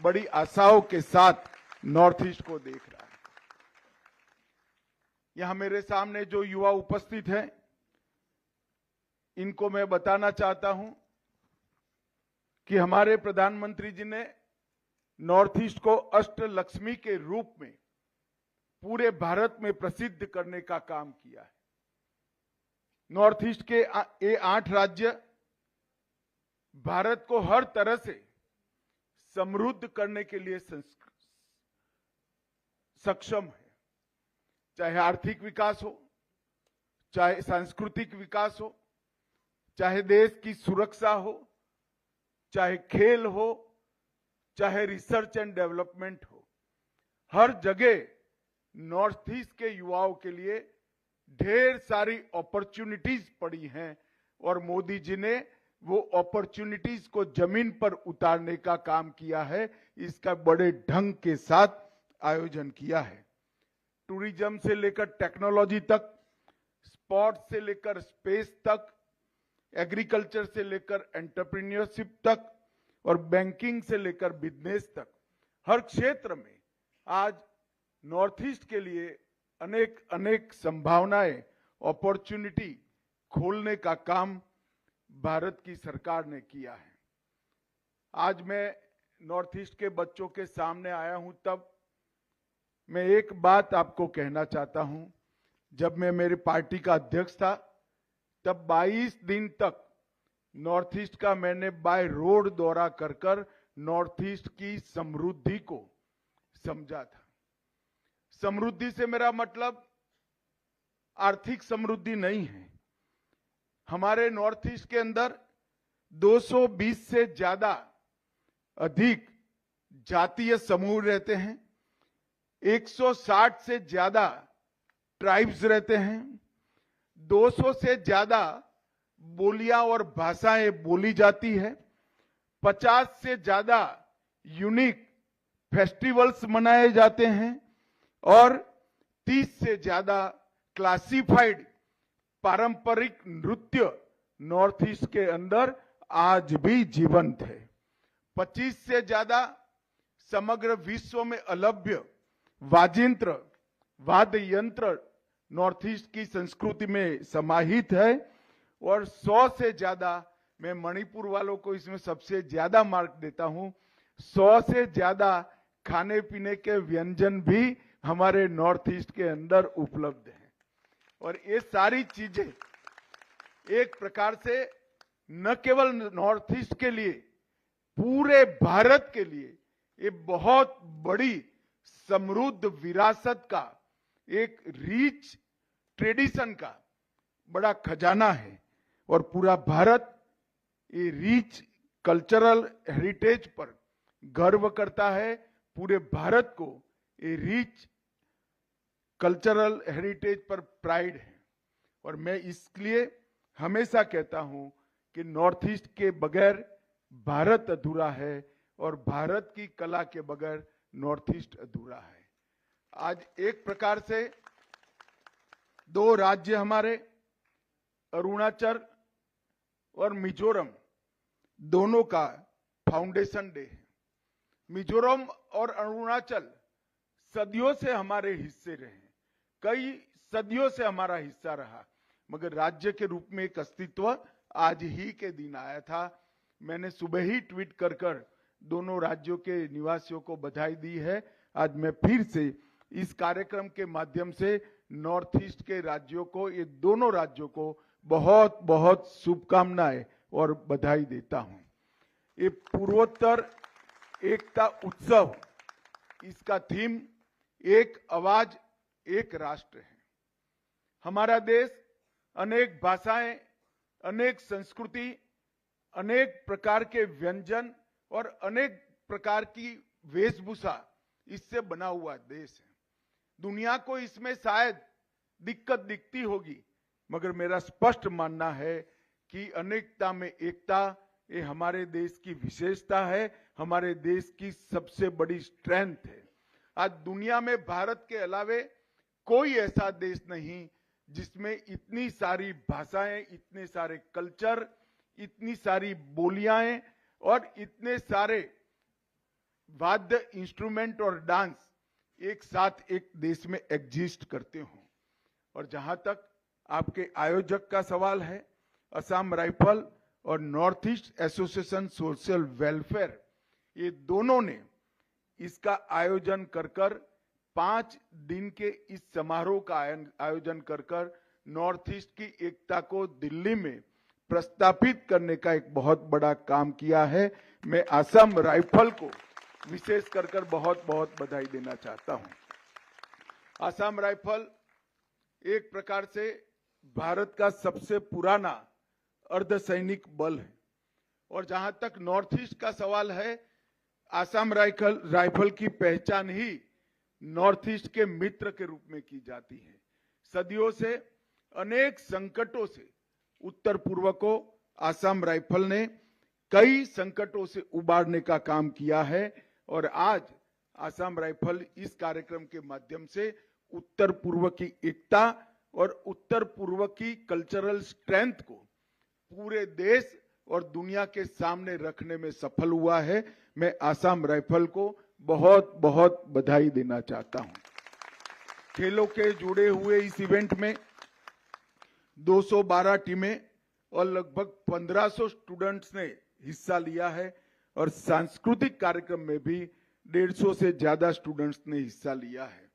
बड़ी आशाओं के साथ नॉर्थ ईस्ट को देख रहा है। यहां मेरे सामने जो युवा उपस्थित हैं, इनको मैं बताना चाहता हूं कि हमारे प्रधानमंत्री जी ने नॉर्थ ईस्ट को अष्टलक्ष्मी के रूप में पूरे भारत में प्रसिद्ध करने का काम किया है। नॉर्थ ईस्ट के ये 8 राज्य भारत को हर तरह से समृद्ध करने के लिए सक्षम है, चाहे आर्थिक विकास हो, चाहे सांस्कृतिक विकास हो, चाहे देश की सुरक्षा हो, चाहे खेल हो, चाहे रिसर्च एंड डेवलपमेंट हो। हर जगह नॉर्थ ईस्ट के युवाओं के लिए ढेर सारी अपॉर्चुनिटीज पड़ी हैं और मोदी जी ने वो अपॉर्चुनिटीज को जमीन पर उतारने का काम किया है। इसका बड़े ढंग के साथ आयोजन किया है। टूरिज्म से लेकर टेक्नोलॉजी तक, स्पोर्ट्स से लेकर स्पेस तक, एग्रीकल्चर से लेकर एंटरप्रेन्योरशिप तक और बैंकिंग से लेकर बिजनेस तक, हर क्षेत्र में आज नॉर्थ ईस्ट के लिए अनेक अनेक संभावनाएं, अपॉर्चुनिटी खोलने का काम भारत की सरकार ने किया है। आज मैं नॉर्थ ईस्ट के बच्चों के सामने आया हूं, तब मैं एक बात आपको कहना चाहता हूं। जब मैं मेरी पार्टी का अध्यक्ष था, तब 22 दिन तक नॉर्थ ईस्ट का मैंने बाय रोड दौरा कर कर नॉर्थ ईस्ट की समृद्धि को समझा था। समृद्धि से मेरा मतलब आर्थिक समृद्धि नहीं है। हमारे नॉर्थ ईस्ट के अंदर 220 से ज्यादा अधिक जातीय समूह रहते हैं, 160 से ज्यादा ट्राइब्स रहते हैं, 200 से ज्यादा बोलियां और भाषाएं बोली जाती है, 50 से ज्यादा यूनिक फेस्टिवल्स मनाए जाते हैं और 30 से ज्यादा क्लासिफाइड पारंपरिक नृत्य नॉर्थ ईस्ट के अंदर आज भी जीवंत है। 25 से ज्यादा समग्र विश्व में अलभ्य वाजिंत्र, वाद्य यंत्र नॉर्थ ईस्ट की संस्कृति में समाहित है और 100 से ज्यादा, मैं मणिपुर वालों को इसमें सबसे ज्यादा मार्क देता हूं, 100 से ज्यादा खाने पीने के व्यंजन भी हमारे नॉर्थ ईस्ट के अंदर उपलब्ध हैं। और ये सारी चीजें एक प्रकार से न केवल नॉर्थ ईस्ट के लिए, पूरे भारत के लिए ये बहुत बड़ी समृद्ध विरासत का, एक रिच ट्रेडिशन का बड़ा खजाना है और पूरा भारत ये रिच कल्चरल हेरिटेज पर गर्व करता है। पूरे भारत को ये रिच कल्चरल हेरिटेज पर प्राइड है और मैं इसलिए हमेशा कहता हूं कि नॉर्थ ईस्ट के बगैर भारत अधूरा है और भारत की कला के बगैर नॉर्थ ईस्ट अधूरा है। आज एक प्रकार से 2 राज्य हमारे, अरुणाचल और मिजोरम, दोनों का फाउंडेशन डे है। मिजोरम और अरुणाचल सदियों से हमारे हिस्से रहे, कई सदियों से हमारा हिस्सा रहा, मगर राज्य के रूप में एक अस्तित्व आज ही के दिन आया था। मैंने सुबह ही ट्वीट कर कर दोनों राज्यों के निवासियों को बधाई दी है। आज मैं फिर से इस कार्यक्रम के माध्यम से नॉर्थ ईस्ट के राज्यों को, ये दोनों राज्यों को बहुत बहुत शुभकामनाएं और बधाई देता हूं। ये पूर्वोत्तर एकता उत्सव, इसका थीम एक आवाज एक राष्ट्र है। हमारा देश अनेक भाषाएं, अनेक संस्कृति, अनेक प्रकार के व्यंजन और अनेक प्रकार की वेशभूषा, इससे बना हुआ देश है। दुनिया को इसमें शायद दिक्कत दिखती होगी, मगर मेरा स्पष्ट मानना है कि अनेकता में एकता, ये हमारे देश की विशेषता है, हमारे देश की सबसे बड़ी स्ट्रेंथ है। आज दुनिया में भारत के अलावे कोई ऐसा देश नहीं जिसमें इतनी सारी भाषाएं, इतने सारे कल्चर, इतनी सारी बोलियां और इतने सारे वाद्य इंस्ट्रूमेंट और डांस एक साथ एक देश में एग्जिस्ट करते हों। और जहां तक आपके आयोजक का सवाल है, असम राइफल और north east association social welfare, ये दोनों ने इसका आयोजन कर 5 दिन के इस समारोह का आयोजन कर नॉर्थ ईस्ट की एकता को दिल्ली में प्रस्थापित करने का एक बहुत बड़ा काम किया है। मैं असम राइफल को विशेष कर बहुत बहुत बधाई देना चाहता हूं। असम राइफल एक प्रकार से भारत का सबसे पुराना अर्धसैनिक बल है। और जहां तक नॉर्थ ईस्ट का सवाल है, असम राइफल की पहचान ही नॉर्थ ईस्ट के मित्र के रूप में की जाती है। सदियों से अनेक संकटों से उत्तर पूर्व को असम राइफल ने कई संकटों से उबारने का काम किया है। और आज असम राइफल इस कार्यक्रम के माध्यम से उत्तर पूर्व की एकता और उत्तर पूर्व की कल्चरल स्ट्रेंथ को पूरे देश और दुनिया के सामने रखने में सफल हुआ है। मैं असम राइफल को बहुत बहुत बधाई देना चाहता हूं। खेलों के जुड़े हुए इस इवेंट में 212 टीमें और लगभग 1500 स्टूडेंट्स ने हिस्सा लिया है। और सांस्कृतिक कार्यक्रम में भी 150 से ज्यादा स्टूडेंट्स ने हिस्सा लिया है।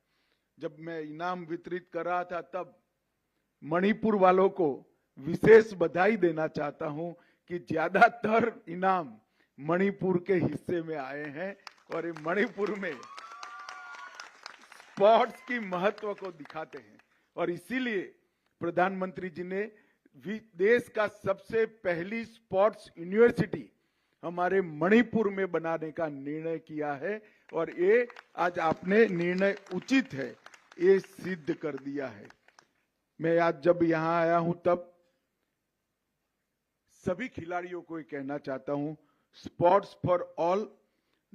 जब मैं इनाम वितरित कर रहा था, तब मणिपुर वालों को विशेष बधाई देना चाहता हूं कि ज्यादातर इनाम मणिपुर के हिस्से में आए हैं। और ये मणिपुर में स्पोर्ट्स की महत्व को दिखाते हैं। और इसीलिए प्रधानमंत्री जी ने देश का सबसे पहली स्पोर्ट्स यूनिवर्सिटी हमारे मणिपुर में बनाने का निर्णय किया है। और ये आज आपने निर्णय उचित है, ये सिद्ध कर दिया है। मैं आज जब यहां आया हूं, तब सभी खिलाड़ियों को ये कहना चाहता हूं, sports for all,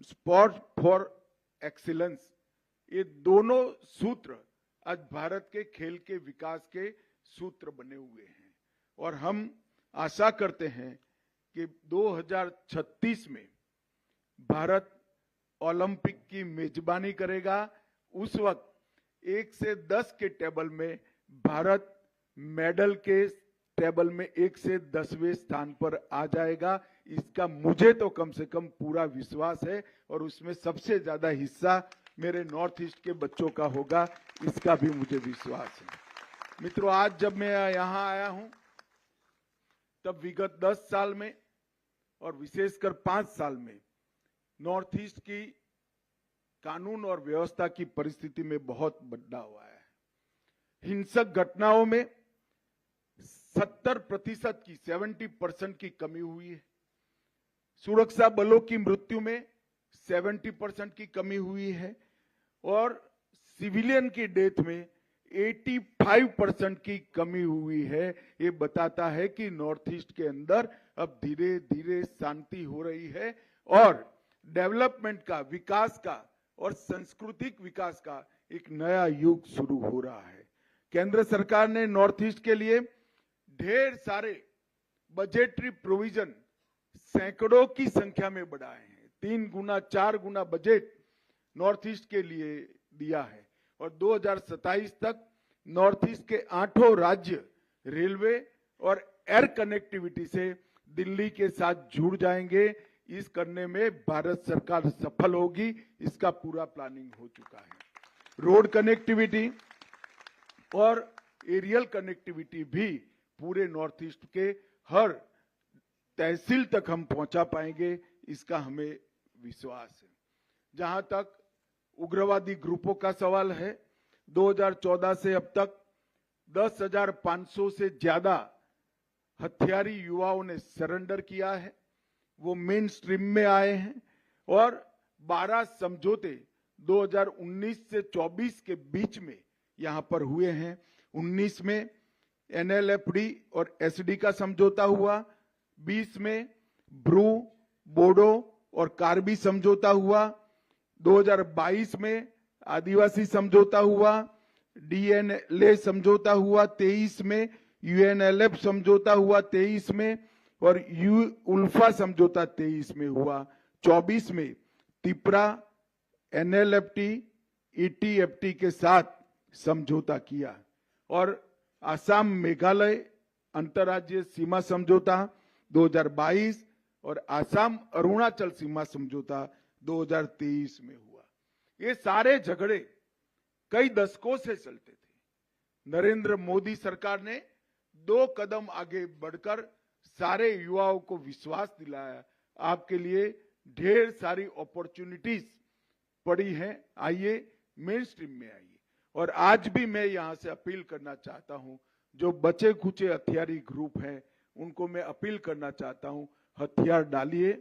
sport for excellence, ये दोनों सूत्र आज भारत के खेल के विकास के सूत्र बने हुए हैं। और हम आशा करते हैं कि 2036 में भारत ओलंपिक की मेजबानी करेगा। उस वक्त 1 से 10 के टेबल में भारत मेडल के टेबल में 1 से 10वें स्थान पर आ जाएगा। इसका मुझे तो कम से कम पूरा विश्वास है। और उसमें सबसे ज्यादा हिस्सा मेरे नॉर्थ ईस्ट के बच्चों का होगा, इसका भी मुझे विश्वास है। मित्रों, आज जब मैं यहां आया हूं, तब विगत 10 साल में और विशेषकर 5 साल में नॉर्थ ईस्ट की कानून और व्यवस्था की परिस्थिति में बहुत बदलाव हुआ है। हिंसक घटनाओं में 70% की 70% की कमी हुई है। सुरक्षा बलों की मृत्यु में 70% की कमी हुई है। और सिविलियन की डेथ में 85% की कमी हुई है। ये बताता है कि नॉर्थ ईस्ट के अंदर अब धीरे धीरे शांति हो रही है और डेवलपमेंट का, विकास का और सांस्कृतिक विकास का एक नया युग शुरू हो रहा है। केंद्र सरकार ने नॉर्थ ईस्ट के लिए ढेर सारे बजटरी प्रोविजन सैकड़ों की संख्या में बढ़ाए हैं। 3 गुना 4 गुना बजट नॉर्थ ईस्ट के लिए दिया है। और 2027 तक नॉर्थ ईस्ट के 8 राज्य रेलवे और एयर कनेक्टिविटी से दिल्ली के साथ जुड़ जाएंगे। इस करने में भारत सरकार सफल होगी, इसका पूरा प्लानिंग हो चुका है। रोड कनेक्टिविटी और एरियल कनेक्टिविटी भी पूरे नॉर्थ ईस्ट के हर तहसील तक हम पहुंचा पाएंगे, इसका हमें विश्वास है। जहां तक उग्रवादी ग्रुपों का सवाल है, 2014 से अब तक 10,500 से ज्यादा हथियारी युवाओं ने सरेंडर किया है, वो मेन स्ट्रीम में आए हैं। और 12 समझौते 2019 से 24 के बीच में यहां पर हुए हैं। 19 में NLFD और SD का समझौता हुआ, 20 में ब्रू, बोडो और कार्बी समझौता हुआ, 2022 में आदिवासी समझौता हुआ, DNLA समझौता हुआ, 23 में UNLF समझौता हुआ, 23 में और उल्फा समझौता 23 में हुआ, 24 में त्रिपुरा NLFT ETFT के साथ समझौता किया और असम मेघालय अंतर्राज्यीय सीमा समझौता 2022 और असम अरुणाचल सीमा समझौता 2023 में हुआ। ये सारे झगड़े कई दशकों से चलते थे। नरेंद्र मोदी सरकार ने 2 कदम आगे बढ़कर सारे युवाओं को विश्वास दिलाया, आपके लिए ढेर सारी अपॉर्चुनिटीज पड़ी हैं, आइए मेन स्ट्रीम में आइए। और आज भी मैं यहां से अपील करना चाहता हूं, जो बचे खुचे हथियारी ग्रुप हैं उनको मैं अपील करना चाहता हूं, हथियार डालिए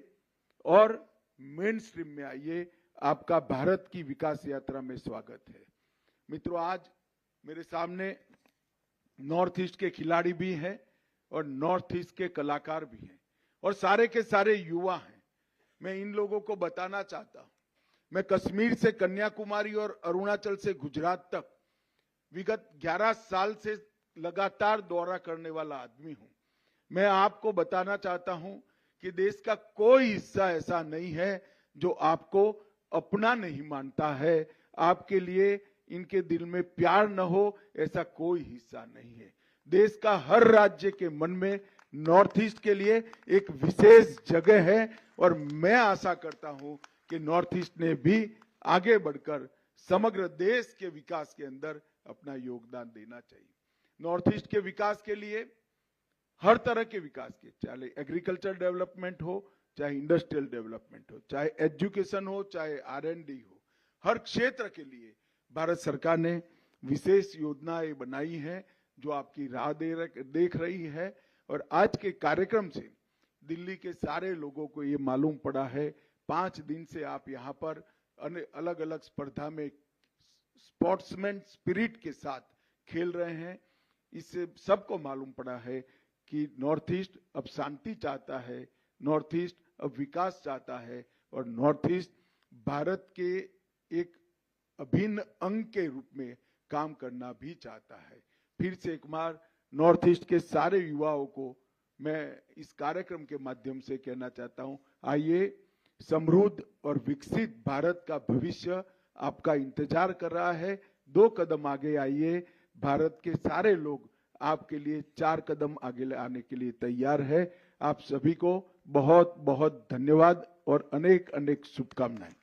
और मेन स्ट्रीम में आइए। आपका भारत की विकास यात्रा में स्वागत है। मित्रों, आज मेरे सामने नॉर्थ ईस्ट के खिलाड़ी भी हैं और नॉर्थ ईस्ट के कलाकार भी हैं और सारे के सारे युवा हैं। मैं इन लोगों को बताना चाहता हूं, मैं कश्मीर से कन्याकुमारी और अरुणाचल से गुजरात तक विगत 11 साल से लगातार दौरा करने वाला आदमी हूं। मैं आपको बताना चाहता हूं कि देश का कोई हिस्सा ऐसा नहीं है जो आपको अपना नहीं मानता है। आपके लिए इनके दिल में प्यार न हो ऐसा कोई हिस्सा नहीं है। देश का हर राज्य के मन में नॉर्थ ईस्ट के लिए एक विशेष जगह है और मैं आशा करता हूं कि नॉर्थ ईस्ट ने भी आगे बढ़कर समग्र देश के विकास के अंदर अपना योगदान देना चाहिए। नॉर्थ ईस्ट के विकास के लिए, हर तरह के विकास के, चाहे एग्रीकल्चर डेवलपमेंट हो, चाहे इंडस्ट्रियल डेवलपमेंट हो, चाहे एजुकेशन हो, चाहे R&D हो, हर क्षेत्र के लिए भारत सरकार ने विशेष योजनाएं बनाई हैं जो आपकी राह देख रही है। और आज के कार्यक्रम से दिल्ली के सारे लोगों को ये मालूम पड़ा है, 5 दिन से आप यहाँ पर अलग अलग स्पर्धा में स्पोर्ट्समैन स्पिरिट के साथ खेल रहे हैं। इससे सबको मालूम पड़ा है कि नॉर्थ ईस्ट अब शांति चाहता है, नॉर्थ ईस्ट अब विकास चाहता है और नॉर्थ ईस्ट भारत के एक अभिन्न अंग के रूप में काम करना भी चाहता है। फिर से एक बार नॉर्थ ईस्ट के सारे युवाओं को मैं इस कार्यक्रम के माध्यम से कहना चाहता हूं, आइए, समृद्ध और विकसित भारत का भविष्य आपका इंतजार कर रहा है। 2 कदम आगे आइए। भारत के सारे लोग आपके लिए 4 कदम आगे आने के लिए तैयार है। आप सभी को बहुत बहुत धन्यवाद और अनेक अनेक शुभकामनाएं।